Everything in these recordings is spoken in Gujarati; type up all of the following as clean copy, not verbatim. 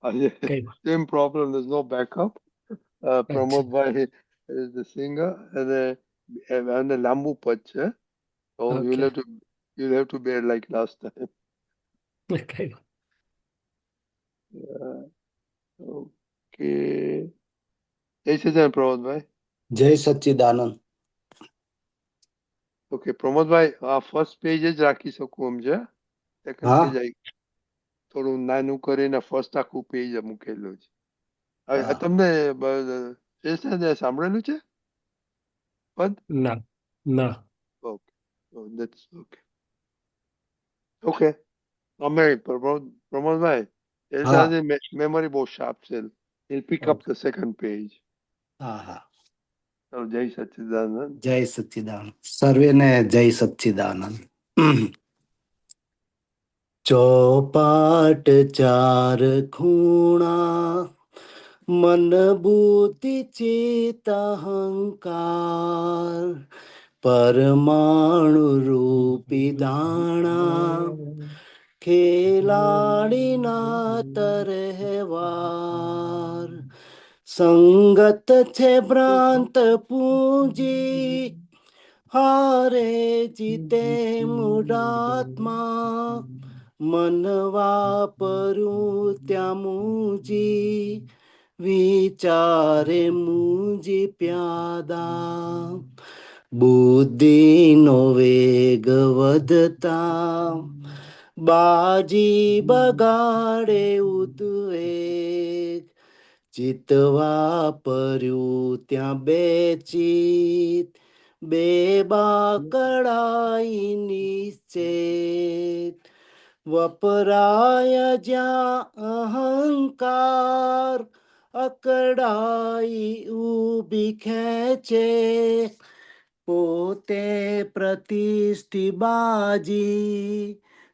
કઈ વાત. Same problem. There's no backup. Pramod અચ્છા. Bhai is the singer, and the Lambu Pad છે. So okay. you'll have to bear like last time. કઈ વાત. Yeah. Okay. જય સચિદાનંદ પ્રમોદભાઈ. જય સચ્ચિદાનંદ. ઓકે પ્રમોદભાઈ, આ ફર્સ્ટ પેજ જ રાખી શકું એમ છે. સેકન્ડ હા પેજ થોડું નાનું કરીને ફર્સ્ટ આખું પેજ મૂકેલું છે. હા. તમને સાંભળેલું છે પદ? ના ના. Okay, that's okay. ઓકે, અમે પ્રમોદભાઈ એ હા સાથે મેમરી બહુ શાર્પ છે. He'll pick up okay. the second page. હા હા. ચાલો, જય સચ્ચિદાનંદ. જય સચ્ચિદાનંદ. સર્વેને જય સચ્ચિદાનંદ. ચોપાટ ચાર ખૂણા મન બુદ્ધિ ચિત્ત અહંકાર પરમાણુ રૂપી દાણા ખેલાડીના તરહેવાર સંગત છે ભ્રાંત પૂંજી હારે જીતે મૂઢાત્મા મન વાપરું ત્યાં મૂજી વિચારે મૂજી પ્યાદા બુદ્ધિનો વેગ વધતા બાજી બગાડે ઉદ્વેગ ચિતવા પર્યું ત્યાં બેચિત બે બાકડાઈ નિશ્ચેત વપરાય જ્યાં અહંકાર અકડાઈ ઊભી ખેંચે પોતે પ્રતિષ્ઠી બાજી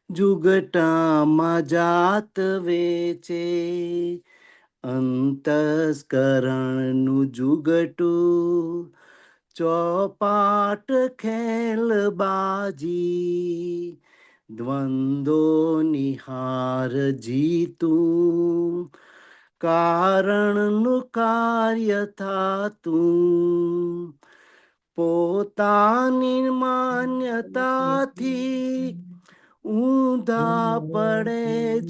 જુગટામાં જાત વેચે અંતસ્કરણનું જુગટું ચોપાટ ખેલબાજી દ્વંદ્વો નિહાર જીતું કારણનું કાર્ય થાતું પોતાની માન્યતાથી ઊંધા પડે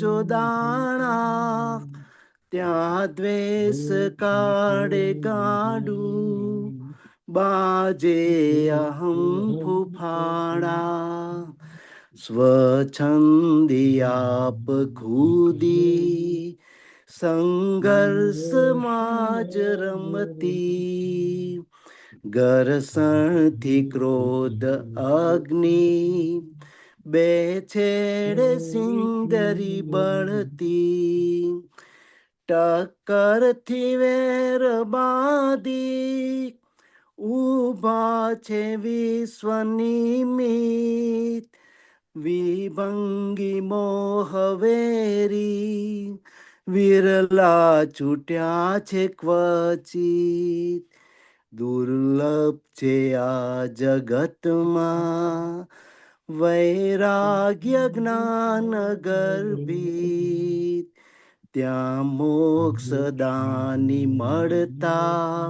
જો દાણા ત્યાં દ્વેષ કાઢે ગાડું બાજે અહમ ફૂફાડા સ્વછંદી આપ ખુદી સંઘર્ષમાં જ રમતી ઘર્ષણથી ક્રોધ અગ્નિ બે છેડે સિંદરી બળતી ટક્કરથી વેર બાંધી ઊભા છે વિશ્વનિમિત વિભંગી મોહવેરી વિરલા છૂટ્યા છે ક્વચિત દુર્લભ છે આ જગતમાં વૈરાગ્ય જ્ઞાન ગર્ભિત ત્યાં મોક્ષદાની મળતા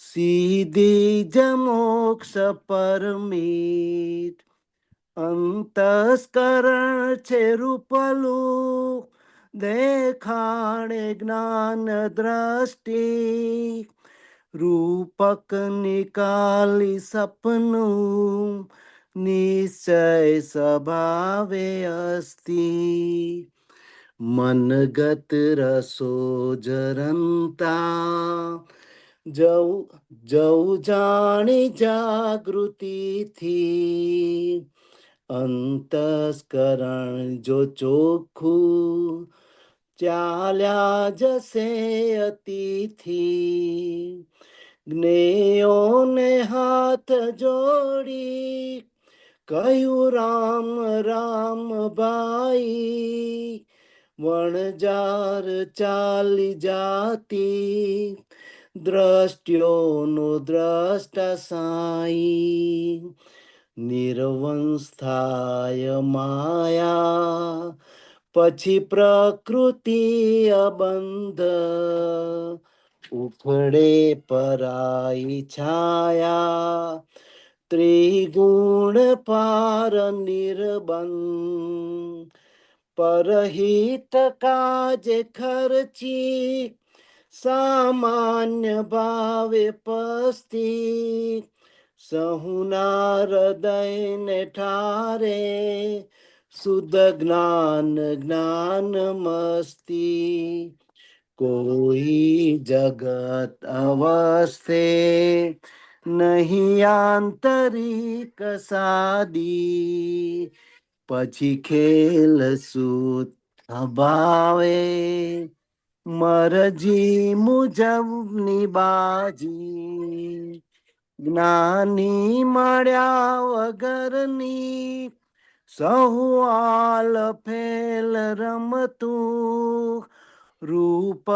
સીધી જ મોક્ષ પરમિત અંતસ્કરણ છે રૂપલું દેખાડે જ્ઞાન દ્રષ્ટિ રૂપક નિકાલી સપનું નિશ્ચય સ્વભાવે અસ્તિ મનગત રસો જરંતા જવું જવું જાણી જાગૃતિથી અંતસ્કરણ જો ચોખ્ખું ચાલ્યા જશે અતિથી જ્ઞેયોને હાથ જોડી કહ્યું રામ રામ ભાઈ વણજાર ચાલી જાતી દ્રષ્ટ્યોનો દ્રષ્ટા સાઈ નિર્વંશ થાય માયા પછી પ્રકૃતિ અબંધ ઉખડે પરાઈ છાયા ત્રિગુણ પાર નિર્બંધ પરહિત કાજે ખર્ચી સામાન્ય ભાવે પસ્તી સહુના હૃદયને ઠારે શુદ્ધ જ્ઞાન જ્ઞાન મસ્તી કોઈ જગત અવસ્થે નહીં આંતરિક સાદી પછી ખેલ સૂત અભાવે મરજી મુજબની બાજી જ્ઞાની મળ્યા વગરની સહુ આલ ફેલ રમતું રૂપક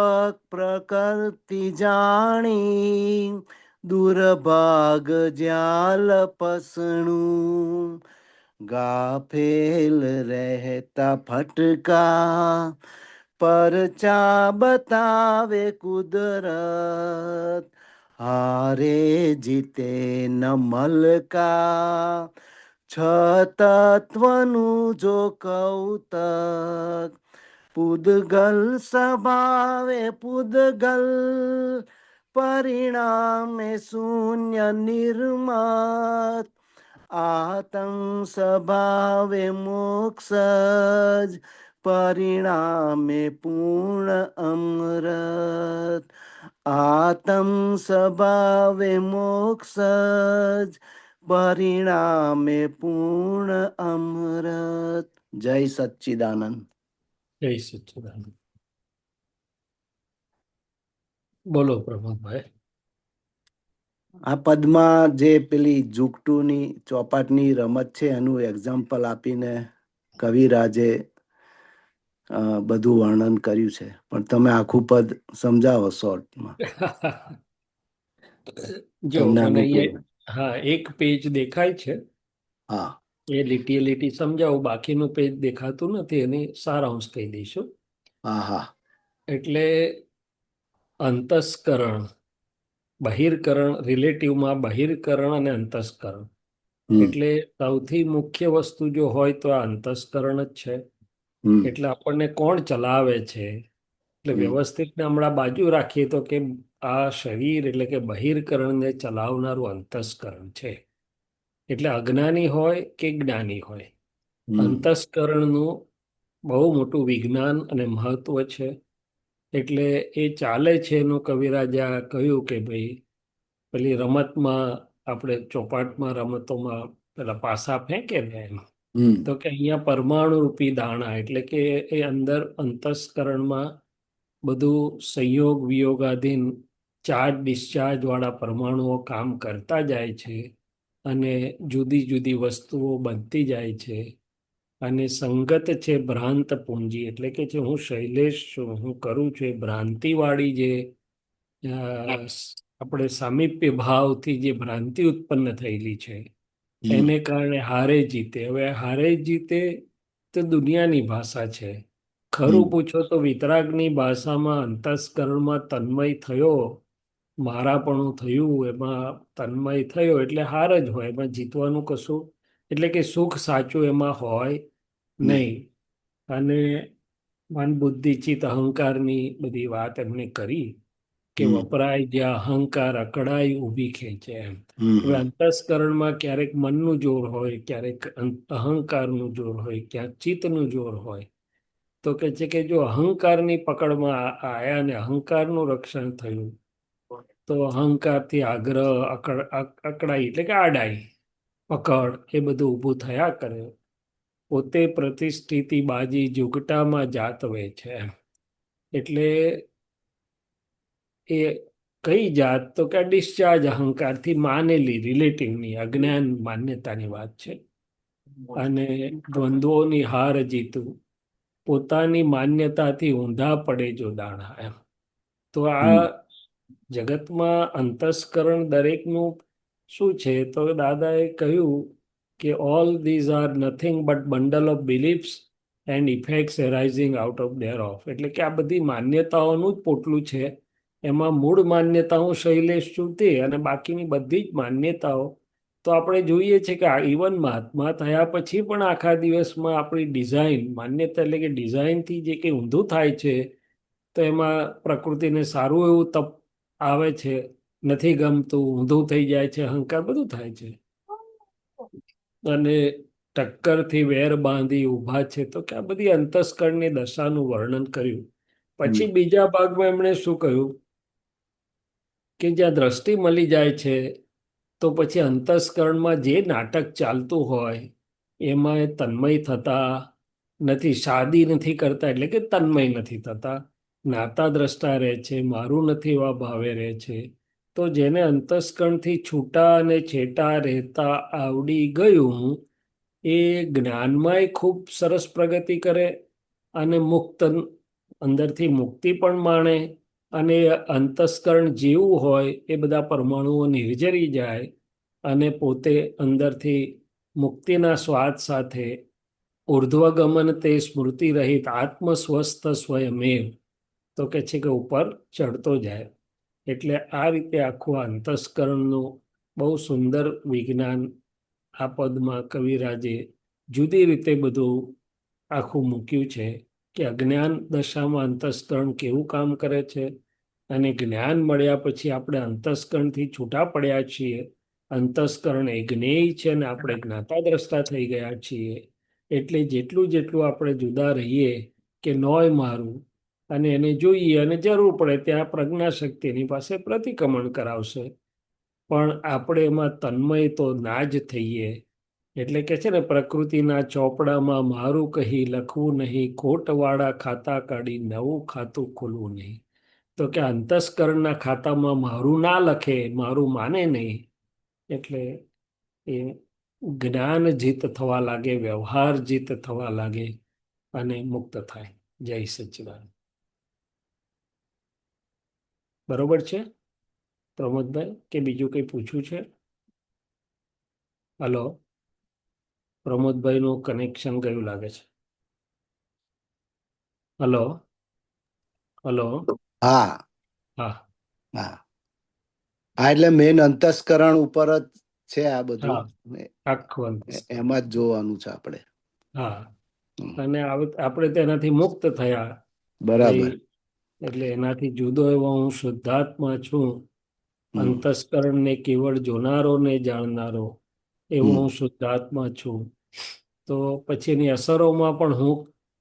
પ્રકૃતિ જાણી દુર્ભાગ જ્યાલ પસણું ગાફેલ રહેતા ફટકા પરચા બતાવે કુદરત હારે જીતે ન મલકા છ તત્વનું જો કૌતક પૂદગલ સ્વભાવે પૂદગલ પરિણામે શૂન્ય નિર્મત આતંક સ્વભાવે મોક્ષ જ પરિણામે પૂર્ણ અમૃત આતમ સ્વભાવે મોક્ષ જ પરિણામે પૂર્ણ અમૃત. જય સચ્ચિદાનંદ. જય સચ્ચિદાનંદ. બોલો પ્રમોદભાઈ. આ પદમાં જે પેલી જુગટુની ચોપાટની રમત છે એનું એક્ઝામ્પલ આપીને કવિરાજે બધું વર્ણન કર્યું છે, પણ તમે આખું પદ સમજાવો શોર્ટમાં. જો તમને મને અનુકૂળ. અહીંયા હા એક પેજ દેખાય છે, હા એ લીટીએ લીટી સમજાવું, બાકીનું પેજ દેખાતું નથી, એની સારાંશ કહી દઈશું. હા હા એટલે અંતસ્કરણ, બહિર્કરણ, રિલેટિવમાં બહિર્કરણ અને અંતસ્કરણ. હમ એટલે સૌથી મુખ્ય વસ્તુ જો હોય તો આ અંતસ્કરણ જ છે. હમ એટલે આપણને કોણ ચલાવે છે, એટલે હમ વ્યવસ્થિત હમણાં બાજુ રાખીએ તો કે આ શરીર એટલે કે બહિર્કરણને ચલાવનારું અંતસ્કરણ છે. એટલે અજ્ઞાની હોય કે જ્ઞાની હોય, હમ અંતસ્કરણનું બહુ મોટું વિજ્ઞાન અને મહત્વ છે. એટલે એ ચાલે છે એનું કવિરાજા કહ્યું કે ભાઈ પેલી રમતમાં આપણે ચોપાટમાં રમતોમાં પેલા પાસા ફેંકે ને એમ, હમ તો કે અહીંયા પરમાણુ રૂપી દાણા એટલે કે એ અંદર અંતસ્કરણમાં બધું સંયોગ વિયોગાધીન ચાર્જ ડિસ્ચાર્જ વાળા પરમાણુઓ કામ કરતા જાય છે અને જુદી જુદી વસ્તુઓ બનતી જાય છે. અને સંગત છે ભ્રાંત પૂંજી એટલે કે જે હું શૈલેષ છું, હું કરું છું એ ભ્રાંતિવાળી જે આપણે સામીપ્ય ભાવથી જે ભ્રાંતિ ઉત્પન્ન થયેલી છે હમ એને કારણે હારે જીતે. હવે હારે જીતે તો દુનિયાની ભાષા છે. ખરું હમ પૂછો તો વિતરાગની ભાષામાં અંતસ્કરણમાં તન્મય થયો, મારાપણું થયું, એમાં તન્મય થયો એટલે હાર જ હોય, એમાં જીતવાનું કશું એટલે કે સુખ સાચું એમાં હોય નહીં. નહીં. અને મન બુદ્ધિ ચિત્ત અહંકારની બધી વાત એમણે કરી કે હમ વપરાય જ્યાં અહંકાર અકળાઈ ઊભી ખેંચે એમ. હમ હવે અંતસ્કરણમાં ક્યારેક મનનું જોર હોય, ક્યારેક અહંકારનું જોર હોય, ક્યાંક ચિત્તનું જોર હોય. તો કે છે કે જો અહંકારની પકડમાં આયા ને અહંકારનું રક્ષણ થયું તો અહંકારથી આગ્રહ અકળાઈ એટલે કે આડાઈ પકડ એ બધું ઊભું થયા કરે. પોતે પ્રતિષ્ઠિતિ બાજી જુગટામાં જાતવે છે એમ. એટલે એ કઈ જાત તો કે ડિસ્ચાર્જ અહંકારથી માનેલી રિલેટિવની અજ્ઞાન માન્યતાની વાત છે. અને દ્વંદ્વોની હાર જીતું પોતાની માન્યતાથી ઊંધા પડે જો દાણા એમ. તો આ હમ જગતમાં અંતસ્કરણ દરેકનું શું છે તો દાદાએ કહ્યું કે all these are nothing but bundle of beliefs and effects arising out of there of. એટલે કે આ બધી માન્યતાઓનું જ પોટલું છે. એમાં મૂળ માન્યતાઓ શૈલેષ ચૂંટે અને બાકીની બધી જ માન્યતાઓ તો આપણે જોઈએ છે કે ઇવન મહાત્મા થયા પછી પણ આખા દિવસમાં આપણી ડિઝાઇન માન્યતા એટલે કે ડિઝાઇનથી જે કંઈ ઊંધું થાય છે તો એમાં પ્રકૃતિને સારું એવું તપ આવે છે, નથી ગમતું, ઊંધું થઈ જાય છે, અહંકાર બધું થાય છે. અને ટક્કરથી વેર બાંધી ઊભા છે, તો કે આ બધી અંતસ્કરણની દશાનું વર્ણન કર્યું. પછી બીજા ભાગમાં એમણે શું કહ્યું કે જ્યાં દ્રષ્ટિ મળી જાય છે તો પછી અંતસ્કરણમાં જે નાટક ચાલતું હોય એમાં એ તન્મય થતા નથી, શાદી નથી કરતા, એટલે કે તન્મય નથી થતા, નાતા દ્રષ્ટા રહે છે, મારું નથી એવા ભાવે રહે છે. તો જેને અંતસ્કરણથી છૂટા અને છેટા રહેતા આવડી ગયું એ જ્ઞાનમાંય ખૂબ સરસ પ્રગતિ કરે અને મુક્ત અંદરથી મુક્તિ પણ માણે અને અંતસ્કરણ જેવું હોય એ બધા પરમાણુઓ નિર્જરી જાય અને પોતે અંદરથી મુક્તિના સ્વાદ સાથે ઉર્ધ્વગમન તે સ્મૃતિ રહિત આત્મ સ્વસ્થ સ્વયમેવ, તો કે છે કે ઉપર ચડતો જાય. એટલે આ રીતે આખું અંતસ્કરણનું બહુ સુંદર વિજ્ઞાન આ પદમાં કવિરાજે જુદી રીતે બધું આખું મૂક્યું છે કે અજ્ઞાન દશામાં અંતસ્કરણ કેવું કામ કરે છે અને જ્ઞાન મળ્યા પછી આપણે અંતસ્કરણથી છૂટા પડ્યા છીએ, અંતસ્કરણ એ જ્ઞેય છે અને આપણે જ્ઞાતા દ્રષ્ટા થઈ ગયા છીએ. એટલે જેટલું જેટલું આપણે જુદા રહીએ કે નોય મારું અને એને જોઈએ અને જરૂર પડે ત્યાં પ્રજ્ઞાશક્તિ એની પાસે પ્રતિક્રમણ કરાવશે, પણ આપણે એમાં તન્મય તો ના જ થઈએ. એટલે કે છે ને પ્રકૃતિના ચોપડામાં મારું કહી લખવું નહીં, ખોટવાળા ખાતા કાઢી નવું ખાતું ખોલવું નહીં. તો કે અંતસ્કરણના ખાતામાં મારું ના લખે, મારું માને નહીં, એટલે એ જ્ઞાન જીત થવા લાગે, વ્યવહાર જીત થવા લાગે અને મુક્ત થાય. જય સચ્ચિદાનંદ. બરોબર છે પ્રમોદભાઈ કે બીજું કંઈ પૂછવું છે? હલો, પ્રમોદભાઈનું કનેક્શન ગયું લાગે છે. Hello hello. હા હા હા હા, એટલે મેન અંતસ્કરણ ઉપર જ છે આ બધું. હા, આખું અંતસ્કરણ. એમાં જ જોવાનું છે આપણે. હા, અને આપણે તેનાથી મુક્ત થયા ભાઈ, બરાબર. એટલે એનાથી જુદો એવો હું શુદ્ધાત્મા છું, અંતસ્કરણને કેવળ જોનારો ને જાણનારો એવો હું શુદ્ધાત્મા છું. તો પછી એની અસરોમાં પણ હું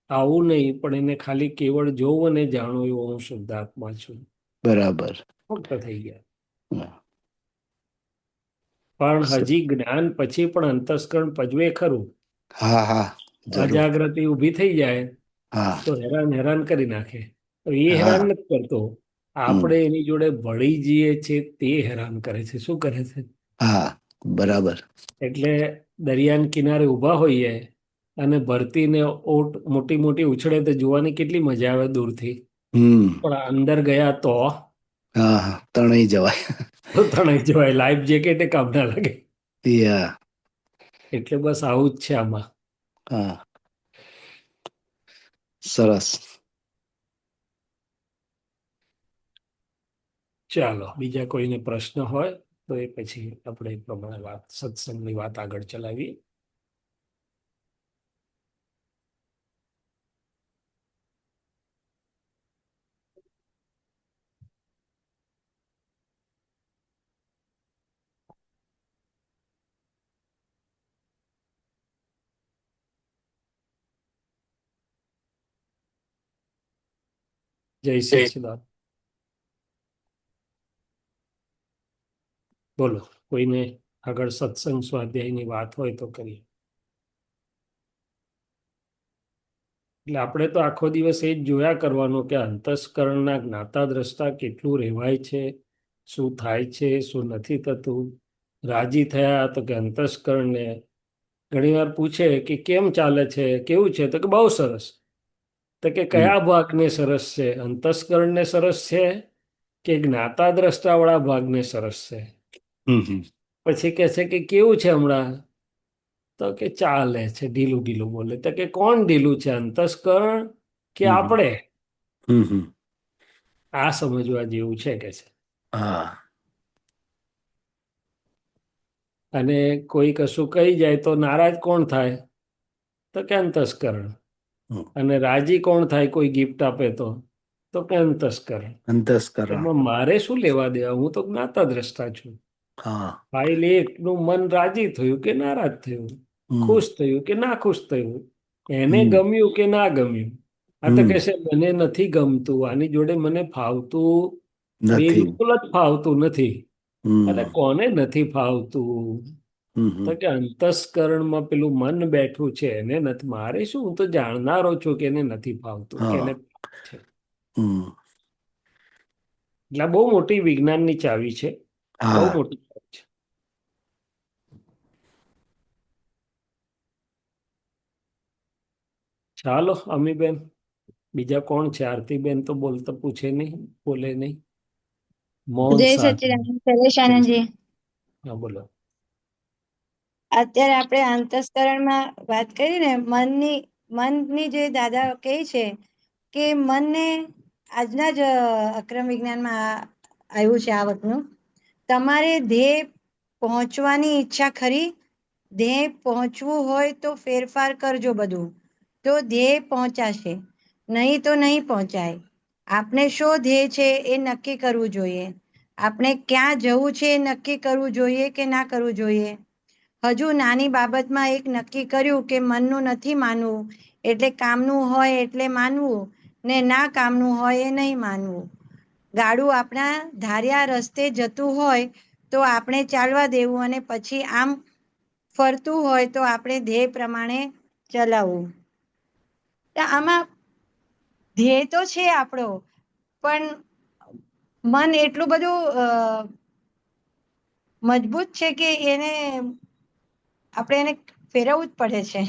આવું નહીં, પણ એને ખાલી કેવળ જોવું અને જાણવું એવો હું શુદ્ધાત્મા છું. બરાબર. મુક્ત થઈ ગયા. પણ હજી જ્ઞાન પછી પણ અંતસ્કરણ પજવે ખરું. હા હા, જરૂર. અજાગૃતિ ઊભી થઈ જાય હા તો હેરાન કરી નાખે. એ હા. હેરાન નથી કરતો, આપણે એની જોડે ભળી જઈએ છે તે હેરાન કરે છે. શું કરે છે? હા, બરાબર. એટલે દરિયાના કિનારે ઊભા હોઈએ અને ભરતીને ઓટ મોટી મોટી ઉછળે તો જોવાની કેટલી મજા આવે દૂરથી, પણ અંદર ગયા તો હા હા, તણાઈ જવાય. તણાઈ જવાય, લાઈફ જેકેટ કામ ના લાગે. યા. એટલે બસ આવું જ છે આમાં. હા, સરસ. ચાલો, બીજા કોઈને પ્રશ્ન હોય તો એ પછી આપણે એ પ્રમાણે વાત સત્સંગની વાત આગળ ચલાવીએ. જય સચ્ચિદાનંદ. બોલો, કોઈને આગળ સત્સંગ સ્વાધ્યાયની વાત હોય તો કરીએ. એટલે આપણે તો આખો દિવસ એ જ જોયા કરવાનું કે અંતસ્કરણના જ્ઞાતા દ્રષ્ટા કેટલું રહેવાય છે, શું થાય છે, શું નથી થતું. રાજી થયા તો કે અંતસ્કરણને ઘણીવાર પૂછે કે કેમ ચાલે છે, કેવું છે, તો કે બહુ સરસ. તો કે કયા ભાગને સરસ છે, અંતસ્કરણને સરસ છે કે જ્ઞાતા દ્રષ્ટાવાળા ભાગને સરસ છે? પછી કહે છે કે કેવું છે હમણાં? તો કે ચાલે છે, ઢીલું ઢીલું બોલે. તો કે કોણ ઢીલું છે, અંતસ્કરણ કે હમ આપણે? હમ હમ. આ સમજવા જેવું છે કે છે. હા. અને કોઈ કશું કહી જાય તો નારાજ કોણ થાય? તો કે અંતસ્કરણ. હમ. અને રાજી કોણ થાય કોઈ ગિફ્ટ આપે તો કે અંતસ્કરણ. અંતસ્કરણ. એમાં મારે શું લેવા દેવા? હું તો જ્ઞાતા દ્રષ્ટા છું. હા. ફાઇલ એકનું મન રાજી થયું કે નારાજ થયું, હમ ખુશ થયું કે ના ખુશ થયું, એને હમ ગમ્યું કે ના ગમ્યું. આ તો હમ. કહેશે મને નથી ગમતું, આની જોડે મને ફાવતું નથી. બિલકુલ જ ફાવતું નથી. અને હમ કોને નથી ફાવતું? હમ તો હમ કે અંતસ્કરણમાં પેલું મન બેઠું છે એને નથી. મારે શું, હું તો જાણનારો છું કે એને નથી ફાવતું કે એને હા. છે. હમ. એટલે આ બહુ મોટી વિજ્ઞાનની ચાવી છે, બહુ હા. મોટી ચાવી છે. ચાલો અમીબેન, બીજા કોણ છે? આરતીબેન તો બોલતા પૂછે નહીં, બોલે નહીં, મૌન જય સાધન. સચ્ચિદાનંદ શૈલેષ આનંદજી. હા બોલો. અત્યારે આપણે અંતસ્કરણમાં વાત કરી ને, મનની જે દાદા કહે છે કે મનને આજના જ અક્રમ વિજ્ઞાનમાં આવ્યું છે આ વખતનું, તમારે ધ્યેય પહોંચવાની ઈચ્છા ખરી? ધ્યેય પહોંચવું હોય તો ફેરફાર કરજો બધું, તો ધ્યેય પહોંચાશે, નહીં તો નહીં પહોંચાય. આપણે શું ધ્યેય છે એ નક્કી કરવું જોઈએ. આપણે ક્યાં જવું છે એ નક્કી કરવું જોઈએ કે ના કરવું જોઈએ. હજુ નાની બાબતમાં એક નક્કી કર્યું કે મનનું નથી માનવું, એટલે કામનું હોય એટલે માનવું, ને ના કામનું હોય એ નહીં માનવું. ગાડું આપણા ધાર્યા રસ્તે જતું હોય તો આપણે ચાલવા દેવું, અને પછી આમ ફરતું હોય તો આપણે ધ્યેય પ્રમાણે ચલાવવું. તો આમાં ધ્યેય તો છે આપણો, પણ મન એટલું બધું મજબૂત છે કે એને આપણે એને ફેરવવું જ પડે છે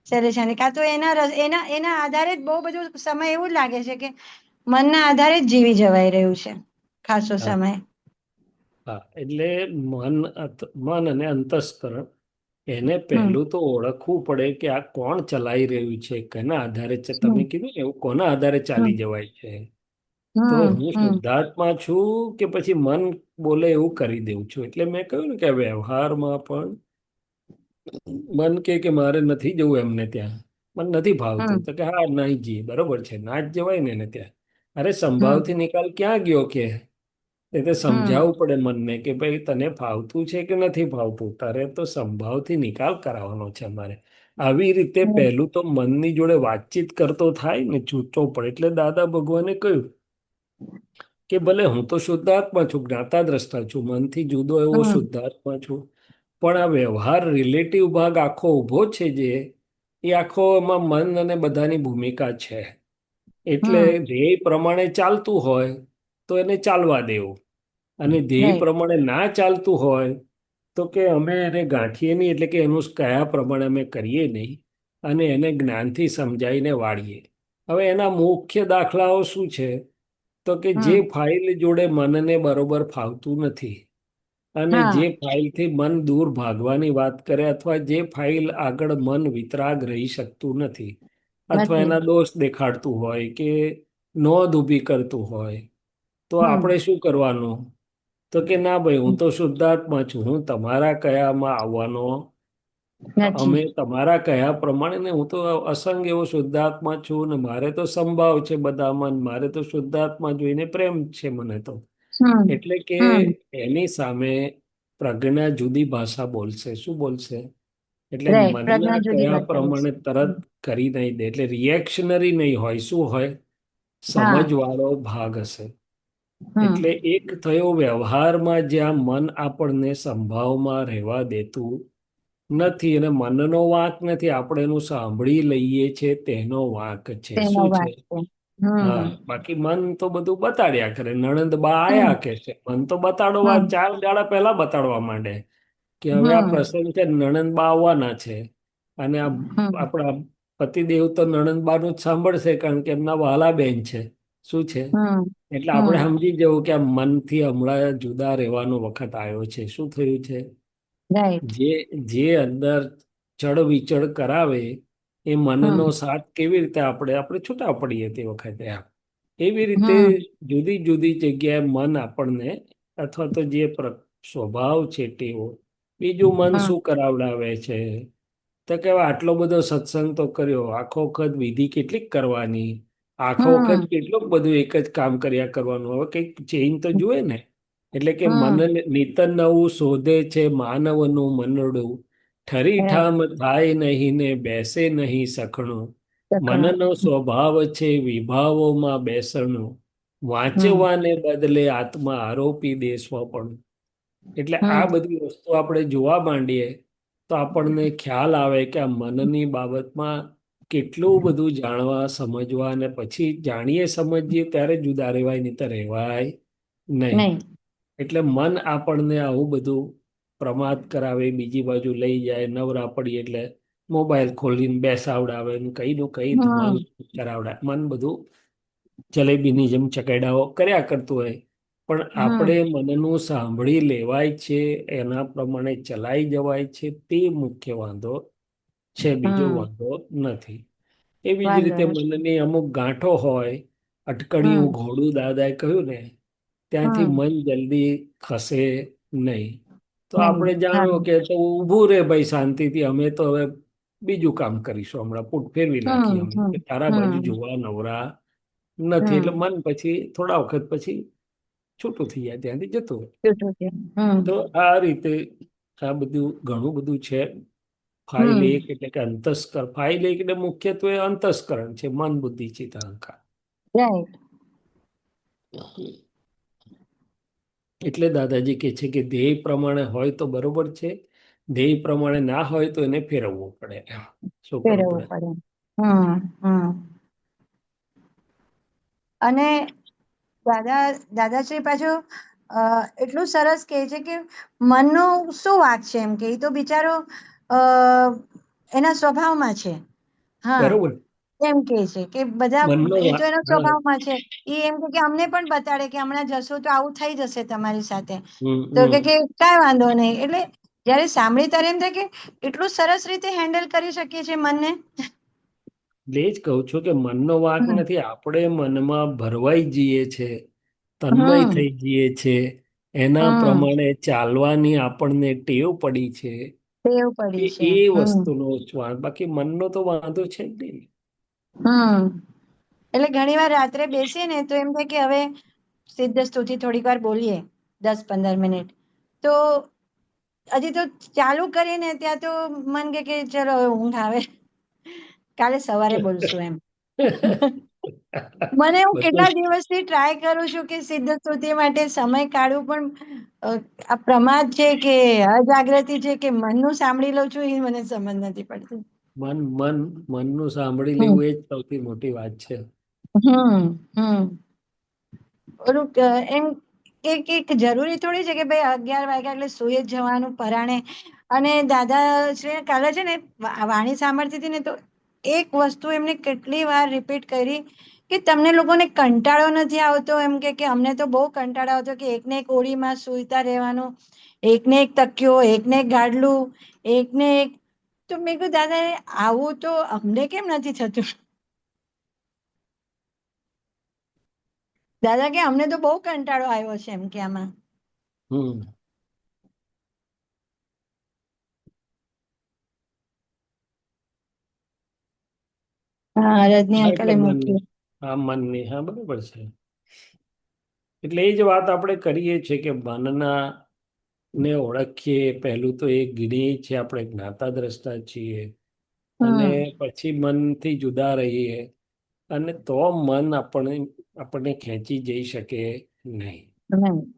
શૈલેષાને. કાં તો એના આધારે જ બહુ બધું સમય એવું લાગે છે કે મનના આધારે જ જીવી જવાઈ રહ્યું છે ખાસો હા સમય. હા, એટલે મન અને અંતસ્કરણ, એને હમ પહેલું તો ઓળખવું પડે કે આ કોણ ચલાવી રહ્યું છે, કેના આધારે છે. તમે હમ કીધું ને એવું, કોના આધારે ચાલી હમ જવાય છે? તો હમ હું હમ શુદ્ધાત્મા છું કે પછી મન બોલે એવું કરી દઉં છું? એટલે મેં કહ્યું ને કે વ્યવહારમાં પણ મન કે મારે નથી જવું એમને ત્યાં, મને નથી ભાવતું, હમ તો કે હા નહીં જી, બરોબર છે, ના જ જવાય ને એને ત્યાં. અરે હમ સંભાવથી નિકાલ ક્યાં ગયો કે? એ તો હમ સમજાવવું પડે મનને કે ભાઈ તને ફાવતું છે કે નથી ફાવતું, તારે તો સંભાવથી નિકાલ કરાવવાનો છે અમારે. આવી રીતે હમ પહેલું તો મનની જોડે વાતચીત કરતો થાય ને, ચૂચો પડે. એટલે દાદા ભગવાને કહ્યું કે ભલે હું તો શુદ્ધાત્મા છું, જ્ઞાતા દ્રષ્ટા છું, મનથી જુદો એવો હમ શુદ્ધાત્મા છું, પણ આ વ્યવહાર રિલેટિવ ભાગ આખો ઊભો છે જે, એ આખો એમાં મન અને બધાની ભૂમિકા છે. એટલે હમ ધ્યેય પ્રમાણે ચાલતું હોય તો એને ચાલવા દેવું, અને ધ્યેય રાઈટ. પ્રમાણે ના ચાલતું હોય તો કે અમે એને ગાંઠીએ નહીં, એટલે કે એનું કયા પ્રમાણે અમે કરીએ નહીં, અને એને જ્ઞાનથી સમજાવીને વાળીએ. હવે એના મુખ્ય દાખલાઓ શું છે? તો કે જે હમ ફાઇલ જોડે મનને બરોબર ફાવતું નથી, અને હા જે ફાઇલથી મન દૂર ભાગવાની વાત કરે, અથવા જે ફાઇલ આગળ મન વિતરાગ રહી શકતું નથી, અથવા નથી. એના દોષ દેખાડતું હોય કે નોંધ ઊભી કરતું હોય, તો હમ આપણે શું કરવાનું? તો કે ના ભાઈ, હું તો શુદ્ધાત્મા છું, હું તમારા કયામાં આવવાનો, નથી. અમે તમારા કયા પ્રમાણે ને, હું તો અસંગ એવો શુદ્ધાત્મા છું ને, મારે તો સંભાવ છે બધામાં, મારે તો શુદ્ધાત્મા જોઈને પ્રેમ છે મને તો. હમ એટલે કે હમ એની સામે પ્રજ્ઞા જુદી ભાષા બોલશે. શું બોલશે? એટલે રાઈટ. મનના પ્રજ્ઞા જુદી કયા બતાવે છે. પ્રમાણે તરત કરી નહીં દે. એટલે રિએક્શનરી નહીં હોય, શું હોય? હા. સમજવાળો ભાગ હશે. હમ એટલે એક થયો વ્યવહારમાં, જ્યાં મન આપણને સંભાવમાં રહેવા દેતું નથી, અને મનનો વાંક નથી, આપણે એનું સાંભળી લઈએ છે તેનો વાંક છે. તેનો શું છે? વાત છે. હા, હમ બાકી મન તો બધું બતાડ્યા કરે. નણંદ બા હમ આયા કે છે, મન તો બતાડવા હમ 4 દાડા પહેલા બતાડવા માંડે કે હવે આ હમ પ્રસંગ છે, નણંદ બા આવવાના છે. અને આ હમ આપણા પતિદેવ તો નણંદ બાનું જ સાંભળશે, કારણ કે એમના વહાલા બેન છે. શું છે? હમ એટલે આપણે હમ સમજી જવું કે આ મનથી હમણાં જુદા રહેવાનો વખત આવ્યો છે. શું થયું છે? રાઈટ. જે અંદર ચડ વિચળ કરાવે એ મનનો હમ સાથ કેવી રીતે આપણે છૂટા પડીએ તે વખતે આમ એવી રીતે હમ જુદી જુદી જગ્યાએ મન આપણને અથવા તો જે સ્વભાવ છે ટેવો બીજું મન હમ શું કરાવડાવે છે તો કે હવે આટલો બધો સત્સંગ તો કર્યો આખો વખત વિધિ કેટલીક કરવાની આખો વખત હમ કેટલું બધું એક જ કામ કર્યા કરવાનું હવે કંઈક ચેન્જ તો જુએ ને એટલે કે મન હમ નિત નવું શોધે છે માનવનું મનડું ઠરી રાઈટ ઠામ થાય નહીં ને બેસે નહીં સખણું લખણો મનનો સ્વભાવ છે વિભાવોમાં બેસણું હમ વાંચવાને બદલે આત્મા આરોપી દે સ્વપણું એટલે આ હમ બધી વસ્તુ આપણે જોવા માંડીએ તો આપણને ખ્યાલ આવે કે આ મનની બાબતમાં કેટલું બધું જાણવા સમજવા અને પછી જાણીએ સમજીએ ત્યારે જુદા રહેવાય નહીં તો રહેવાય નહીં નહીં એટલે મન આપણને આવું બધું પ્રમાદ કરાવે બીજી બાજુ લઈ જાય નવરા પડી એટલે મોબાઈલ ખોલીને બેસાવડાવે ને કઈ નું કઈ ધમાલ હમ કરાવડાવે મન બધું જલેબીની જેમ ચકેડાઓ કર્યા કરતું હોય પણ આપણે હમ મનનું સાંભળી લેવાય છે એના પ્રમાણે ચલાઈ જવાય છે તે મુખ્ય વાંધો છે બીજો હમ વાંધો નથી એવી જ વાંધો રીતે નથી મનની અમુક ગાંઠો હોય અટકળિયું હમ ઘોડું દાદાએ કહ્યું ને ત્યાંથી હમ મન જલ્દી ખસે નહીં તો નહીં આપણે હા જાણો કે તો ઊભું રે ભાઈ શાંતિથી અમે તો હવે બીજું કામ કરીશું હમણાં પૂટ ફેરવી નાખીએ અમે હમ કે તારા બાજુ હમ જોવા નવરા નથી એટલે હમ મન પછી થોડા વખત પછી છૂટું થઈ જાય ત્યાંથી જતું રહે છૂટું છે હમ તો આ રીતે આ બધું ઘણું બધું છે ફાઇલ હમ એક એટલે કે અંતસ્કર ફાઇલ એક એટલે મુખ્યત્વે અંતસ્કરણ છે મન બુદ્ધિ ચિત્ત અહંકાર રાઈટ એટલે દાદાજી કહે છે કે ધ્યેય પ્રમાણે હોય તો બરોબર છે ધ્યેય પ્રમાણે ના હોય તો એને ફેરવવું પડે એમ શું કરવું ફેરવવું પડે પડે હમ અને દાદાશ્રી પાછું એટલું સરસ કહે છે કે મનનો શું વાંક છે એમ કે એ તો બિચારો અ, એના સ્વભાવમાં છે હા બરોબર એમ કે છે કે બધા મનનો એ તો એના હા સ્વભાવમાં છે એ એમ કે અમને પણ બતાડે કે હમણાં જશો તો આવું થઈ જશે તમારી સાથે હમ તો કે હમ કાંઈ વાંધો નહીં એટલે જયારે સાંભળી ત્યારે એમ થાય કે એટલું સરસ રીતે હેન્ડલ કરી શકીએ છીએ મનને એટલે જ કહું છું કે મનનો વાંક હમ નથી આપણે મનમાં ભરવાઈ જઈએ છે તન્મય હમ થઈ જઈએ છે એના હમ પ્રમાણે ચાલવાની આપણને ટેવ પડી છે ટેવ પડી છે એ હમ વસ્તુનો વાંક બાકી મનનો તો વાંધો છે જ નહીં હમ એટલે ઘણી વાર રાત્રે બેસીએ ને તો એમ થાય કે હવે સિદ્ધ સ્તુતિ થોડીક વાર બોલીએ 10-15 મિનિટ તો હજી તો ચાલુ કરીને ત્યાં તો મન કે ચલો હવે ઊંઘ આવે કાલે સવારે બોલશું એમ મને હું બધું કેટલા દિવસથી ટ્રાય કરું છું કે સિદ્ધ સ્તુતિ માટે સમય કાઢું પણ આ પ્રમાદ છે કે અજાગૃતિ છે કે મનનું સાંભળી લઉં છું એ મને સમજ નથી પડતી મનનું સાંભળી હમ લેવું એ જ સૌથી મોટી વાત છે હમ ઓલું એમ કે જરૂરી થોડી છે કે ભાઈ 11 વાગ્યા એટલે સુઈ જ જવાનું પરાણે અને દાદા શ્રી કાલે છે ને વાણી સાંભળતી હતી ને તો એક વસ્તુ એમને કેટલી વાર રિપીટ કરી કે તમને લોકોને કંટાળો નથી આવતો એમ કે અમને તો બહુ કંટાળો આવતો કે એકને એક ઓળીમાં સૂઈતા રહેવાનું એકને એક તકિયો એકને એક ગાડલું એકને એક તો મેં કીધું દાદા આવું તો અમને કેમ નથી થતું દાદા કે અમને તો બહુ કંટાળો આવ્યો છે એમ કે આમાં હમ હા રજની હા એટલે અંકલે મનની મૂક્યું હા મનની હા બરોબર છે એટલે એ જ વાત આપણે કરીએ છીએ કે મનના ને ઓળખીએ પહેલું તો એ ગીણીએ છે આપણે જ્ઞાતા દ્રષ્ટા છીએ અને હમ પછી મનથી જુદા રહીએ અને તો મન આપણને ખેંચી જઈ શકે નહીં નહીં